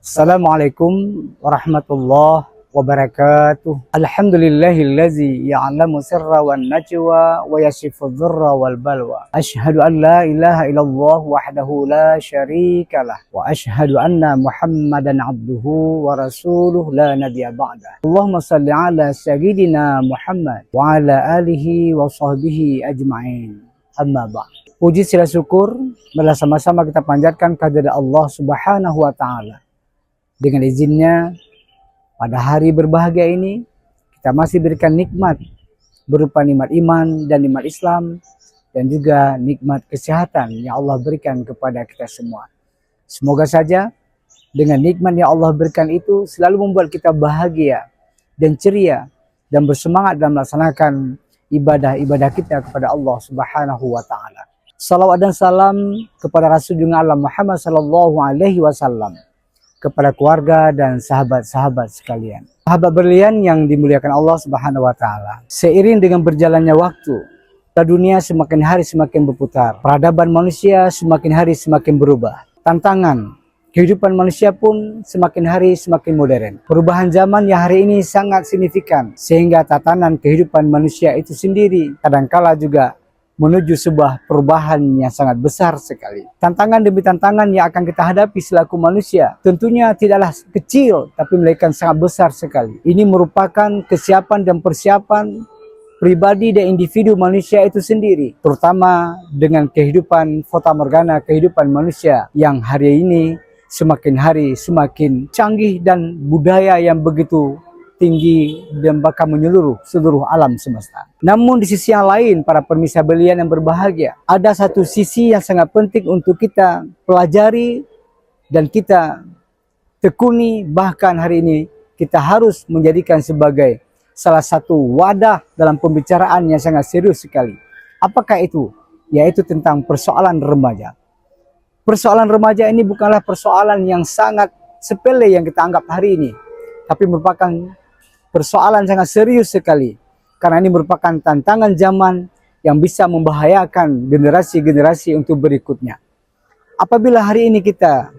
Assalamualaikum warahmatullahi wabarakatuh. Alhamdulillahillazi ya'lamu sirra wan najwa wa yashifu dhurra wal balwa. Ashhadu an la ilaha illallah wahdahu la syarikalah wa ashhadu anna Muhammadan abduhu wa rasuluh la nabiyya ba'dah. Allahumma salli ala sayyidina Muhammad wa ala alihi wa sahbihi ajma'in. Amma ba'd. Puji sila syukur marilah sama-sama kita panjatkan kehadirat Allah Subhanahu wa taala. Dengan izinnya, pada hari berbahagia ini, kita masih berikan nikmat berupa nikmat iman dan nikmat Islam, dan juga nikmat kesehatan yang Allah berikan kepada kita semua. Semoga saja dengan nikmat yang Allah berikan itu selalu membuat kita bahagia dan ceria dan bersemangat dalam melaksanakan ibadah-ibadah kita kepada Allah Subhanahu wa taala. Salawat dan salam kepada Rasul Allah Muhammad sallallahu alaihi wasallam, kepada keluarga dan sahabat-sahabat sekalian. Sahabat berlian yang dimuliakan Allah Subhanahu wa taala. Seiring dengan berjalannya waktu, dunia semakin hari semakin berputar. Peradaban manusia semakin hari semakin berubah. Tantangan kehidupan manusia pun semakin hari semakin modern. Perubahan zaman yang hari ini sangat signifikan, sehingga tatanan kehidupan manusia itu sendiri kadangkala juga menuju sebuah perubahan yang sangat besar sekali. Tantangan demi tantangan yang akan kita hadapi selaku manusia tentunya tidaklah kecil, tapi melainkan sangat besar sekali. Ini merupakan kesiapan dan persiapan pribadi dan individu manusia itu sendiri, terutama dengan kehidupan fata morgana, kehidupan manusia yang hari ini semakin hari semakin canggih dan budaya yang begitu tinggi dan bahkan menyeluruh seluruh alam semesta. Namun di sisi yang lain, para pemirsa belian yang berbahagia, ada satu sisi yang sangat penting untuk kita pelajari dan kita tekuni, bahkan hari ini kita harus menjadikan sebagai salah satu wadah dalam pembicaraan yang sangat serius sekali. Apakah itu? Yaitu tentang persoalan remaja. Persoalan remaja ini bukanlah persoalan yang sangat sepele yang kita anggap hari ini, tapi merupakan persoalan sangat serius sekali, karena ini merupakan tantangan zaman yang bisa membahayakan generasi-generasi untuk berikutnya. Apabila hari ini kita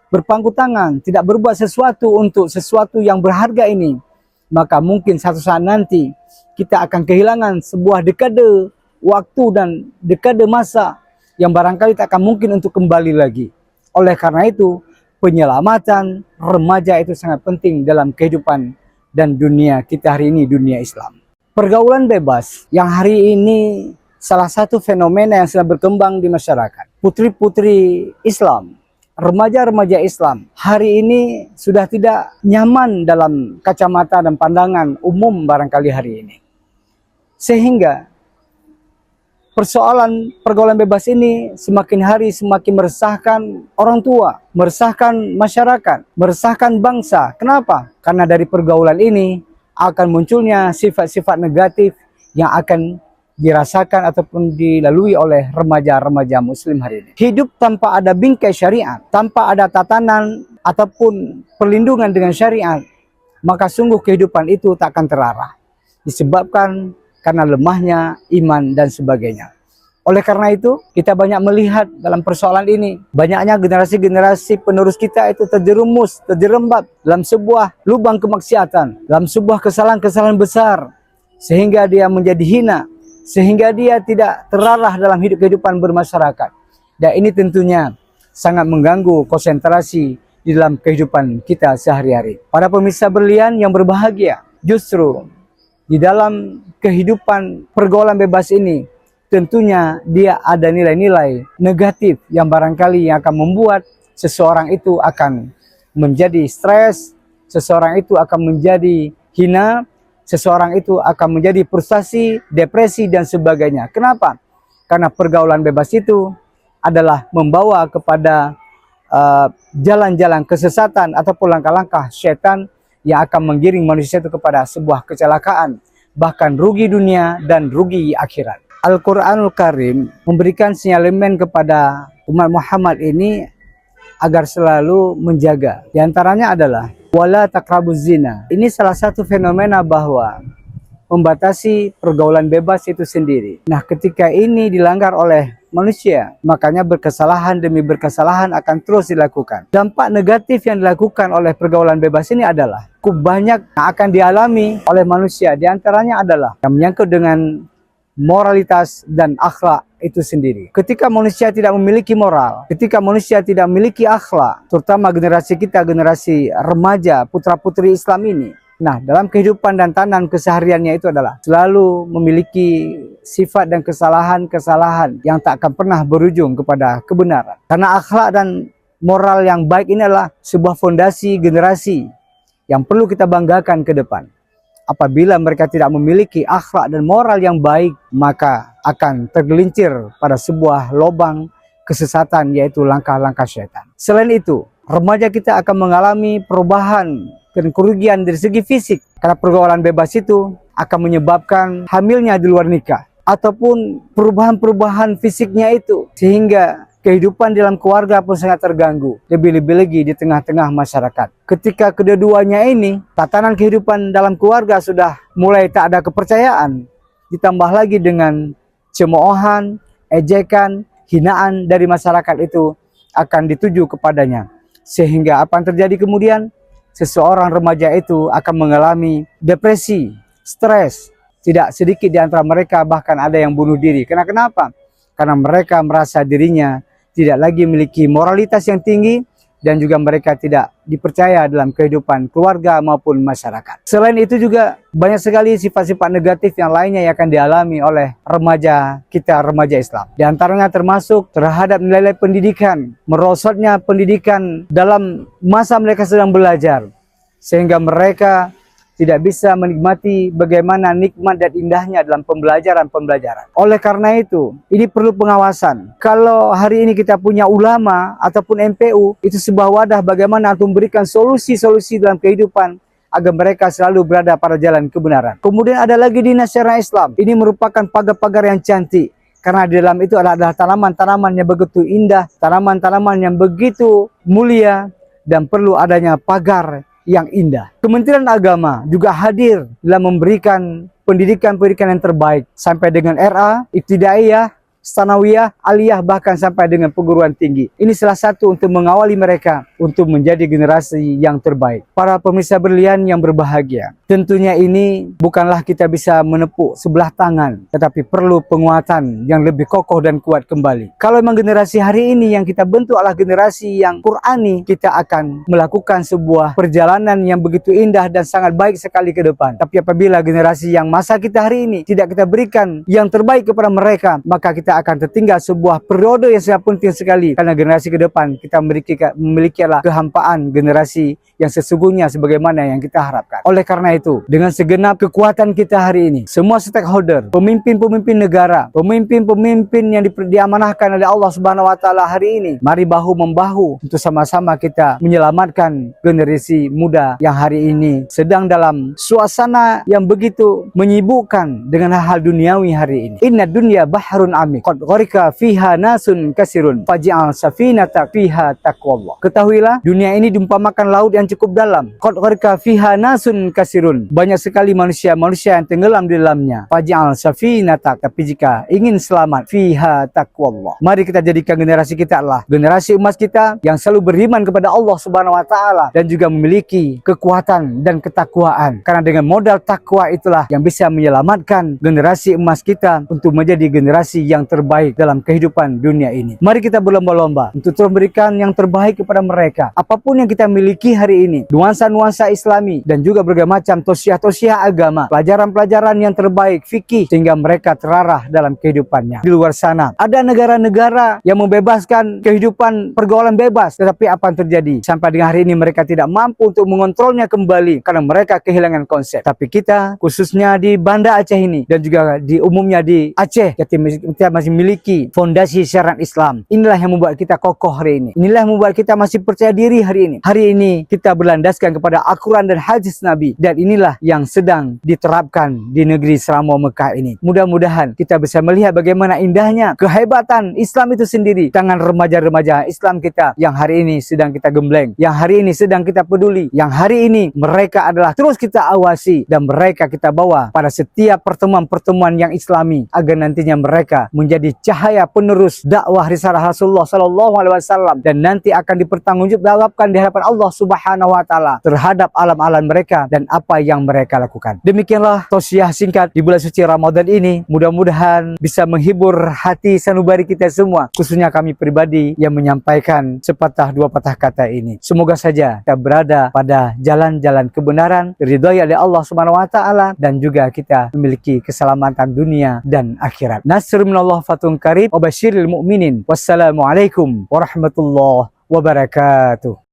berpangku tangan, tidak berbuat sesuatu untuk sesuatu yang berharga ini, maka mungkin satu saat nanti kita akan kehilangan sebuah dekade waktu dan dekade masa yang barangkali tak akan mungkin untuk kembali lagi. Oleh karena itu, penyelamatan remaja itu sangat penting dalam kehidupan dan dunia kita hari ini, dunia Islam. Pergaulan bebas yang hari ini salah satu fenomena yang sedang berkembang di masyarakat. Putri-putri Islam, remaja-remaja Islam hari ini sudah tidak nyaman dalam kacamata dan pandangan umum barangkali hari ini. Sehingga persoalan pergaulan bebas ini semakin hari semakin meresahkan orang tua, meresahkan masyarakat, meresahkan bangsa. Kenapa? Karena dari pergaulan ini akan munculnya sifat-sifat negatif yang akan dirasakan ataupun dilalui oleh remaja-remaja muslim hari ini. Hidup tanpa ada bingkai syariat, tanpa ada tatanan ataupun perlindungan dengan syariat, maka sungguh kehidupan itu tak akan terarah. Disebabkan karena lemahnya iman dan sebagainya. Oleh karena itu, kita banyak melihat dalam persoalan ini, banyaknya generasi-generasi penerus kita itu terjerumus, terjerembab dalam sebuah lubang kemaksiatan, dalam sebuah kesalahan-kesalahan besar, sehingga dia menjadi hina, sehingga dia tidak terarah dalam kehidupan bermasyarakat. Dan ini tentunya sangat mengganggu konsentrasi di dalam kehidupan kita sehari-hari. Para pemirsa berlian yang berbahagia, justru di dalam kehidupan pergaulan bebas ini, tentunya dia ada nilai-nilai negatif yang barangkali yang akan membuat seseorang itu akan menjadi stres, seseorang itu akan menjadi hina, seseorang itu akan menjadi frustasi, depresi, dan sebagainya. Kenapa? Karena pergaulan bebas itu adalah membawa kepada jalan-jalan kesesatan ataupun langkah-langkah syaitan yang akan menggiring manusia itu kepada sebuah kecelakaan, bahkan rugi dunia dan rugi akhirat. Al-Quranul Karim memberikan sinyalemen kepada umat Muhammad ini agar selalu menjaga. Di antaranya adalah wala taqrabuz zina. Ini salah satu fenomena bahwa membatasi pergaulan bebas itu sendiri. Nah, ketika ini dilanggar oleh manusia. Makanya berkesalahan demi berkesalahan akan terus dilakukan. Dampak negatif yang dilakukan oleh pergaulan bebas ini adalah cukup banyak yang akan dialami oleh manusia. Di antaranya adalah yang menyangkut dengan moralitas dan akhlak itu sendiri. Ketika manusia tidak memiliki moral, ketika manusia tidak memiliki akhlak, terutama generasi kita, generasi remaja, putra-putri Islam ini, nah, dalam kehidupan dan tanam kesehariannya itu adalah selalu memiliki sifat dan kesalahan-kesalahan yang tak akan pernah berujung kepada kebenaran. Karena akhlak dan moral yang baik ini adalah sebuah fondasi generasi yang perlu kita banggakan ke depan. Apabila mereka tidak memiliki akhlak dan moral yang baik, maka akan tergelincir pada sebuah lubang kesesatan, yaitu langkah-langkah syaitan. Selain itu, remaja kita akan mengalami perubahan dan kerugian dari segi fisik, karena pergaulan bebas itu akan menyebabkan hamilnya di luar nikah ataupun perubahan-perubahan fisiknya itu, sehingga kehidupan dalam keluarga pun sangat terganggu, lebih-lebih lagi di tengah-tengah masyarakat. Ketika kedua-duanya ini, tatanan kehidupan dalam keluarga sudah mulai tak ada kepercayaan, ditambah lagi dengan cemoohan, ejekan, hinaan dari masyarakat itu akan dituju kepadanya, sehingga apa yang terjadi kemudian? Seseorang remaja itu akan mengalami depresi, stres. Tidak sedikit di antara mereka bahkan ada yang bunuh diri. Kenapa? Karena mereka merasa dirinya tidak lagi memiliki moralitas yang tinggi dan juga mereka tidak dipercaya dalam kehidupan keluarga maupun masyarakat. Selain itu juga banyak sekali sifat-sifat negatif yang lainnya yang akan dialami oleh remaja kita, remaja Islam. Di antaranya termasuk terhadap nilai pendidikan, merosotnya pendidikan dalam masa mereka sedang belajar, sehingga mereka tidak bisa menikmati bagaimana nikmat dan indahnya dalam pembelajaran. Oleh karena itu, ini perlu pengawasan. Kalau hari ini kita punya ulama ataupun MPU, itu sebuah wadah bagaimana untuk memberikan solusi-solusi dalam kehidupan agar mereka selalu berada pada jalan kebenaran. Kemudian ada lagi dinas syariah Islam. Ini merupakan pagar-pagar yang cantik, karena di dalam itu adalah tanaman-tanaman yang begitu indah, tanaman-tanaman yang begitu mulia, dan perlu adanya pagar yang indah. Kementerian Agama juga hadir dalam memberikan pendidikan-pendidikan yang terbaik sampai dengan RA, Ibtidaiyah, Tsanawiyah, Aliyah, bahkan sampai dengan perguruan tinggi. Ini salah satu untuk mengawali mereka untuk menjadi generasi yang terbaik. Para pemirsa berlian yang berbahagia, tentunya ini bukanlah kita bisa menepuk sebelah tangan, tetapi perlu penguatan yang lebih kokoh dan kuat kembali. Kalau memang generasi hari ini yang kita bentuk adalah generasi yang Qurani, kita akan melakukan sebuah perjalanan yang begitu indah dan sangat baik sekali ke depan. Tapi apabila generasi yang masa kita hari ini tidak kita berikan yang terbaik kepada mereka, maka kita akan tertinggal sebuah periode yang sangat penting sekali. Karena generasi ke depan kita memiliki adalah kehampaan generasi yang sesungguhnya sebagaimana yang kita harapkan. Oleh karena itu, dengan segenap kekuatan kita hari ini, semua stakeholder, pemimpin-pemimpin negara, pemimpin-pemimpin yang diamanahkan oleh Allah Subhanahu wa taala hari ini, mari bahu-membahu untuk sama-sama kita menyelamatkan generasi muda yang hari ini sedang dalam suasana yang begitu menyibukkan dengan hal-hal duniawi hari ini. Inna dunya bahrun amik, qad gharika fiha nasun kasirun, faj'al safinata fiha taqwallah. Ketahuilah, dunia ini diumpamakan laut yang cukup dalam. Qad gharika fiha nasun kasirun. Banyak sekali manusia-manusia yang tenggelam di dalamnya. Faj'al safinata, tapi jika ingin selamat, fiha taqwallah. Mari kita jadikan generasi kita adalah generasi emas kita yang selalu beriman kepada Allah Subhanahu wa taala dan juga memiliki kekuatan dan ketakwaan. Karena dengan modal takwa itulah yang bisa menyelamatkan generasi emas kita untuk menjadi generasi yang terbaik dalam kehidupan dunia ini. Mari kita berlomba-lomba untuk terus memberikan yang terbaik kepada mereka. Apapun yang kita miliki hari ini, nuansa-nuansa Islami dan juga berbagai macam tausiah-tausiah agama, pelajaran-pelajaran yang terbaik fikih, sehingga mereka terarah dalam kehidupannya. Di luar sana ada negara-negara yang membebaskan kehidupan pergaulan bebas, tetapi apa yang terjadi? Sampai dengan hari ini mereka tidak mampu untuk mengontrolnya kembali karena mereka kehilangan konsep. Tapi kita khususnya di Banda Aceh ini dan juga di umumnya di Aceh, kita masih memiliki fondasi syariat Islam. Inilah yang membuat kita kokoh hari ini. Inilah yang membuat kita masih percaya diri hari ini. Hari ini kita berlandaskan kepada Al-Quran dan hadis Nabi, dan inilah yang sedang diterapkan di negeri Selangor Mekah ini. Mudah-mudahan kita bisa melihat bagaimana indahnya kehebatan Islam itu sendiri. Tangan remaja-remaja Islam kita yang hari ini sedang kita gembleng, yang hari ini sedang kita peduli, yang hari ini mereka adalah terus kita awasi dan mereka kita bawa pada setiap pertemuan-pertemuan yang Islami, agar nantinya mereka menjadi menjadi cahaya penerus dakwah risalah Rasulullah sallallahu alaihi wasallam, dan nanti akan dipertanggungjawabkan di hadapan Allah Subhanahu wa taala terhadap alam-alam mereka dan apa yang mereka lakukan. Demikianlah tausiah singkat di bulan suci Ramadan ini. Mudah-mudahan bisa menghibur hati sanubari kita semua, khususnya kami pribadi yang menyampaikan sepatah dua patah kata ini. Semoga saja kita berada pada jalan-jalan kebenaran, diridhoi oleh Allah Subhanahu wa taala, dan juga kita memiliki keselamatan dunia dan akhirat. Nasrun minallah fatun qarib wa basyiril mu'minin. Wassalamualaikum warahmatullahi wabarakatuh.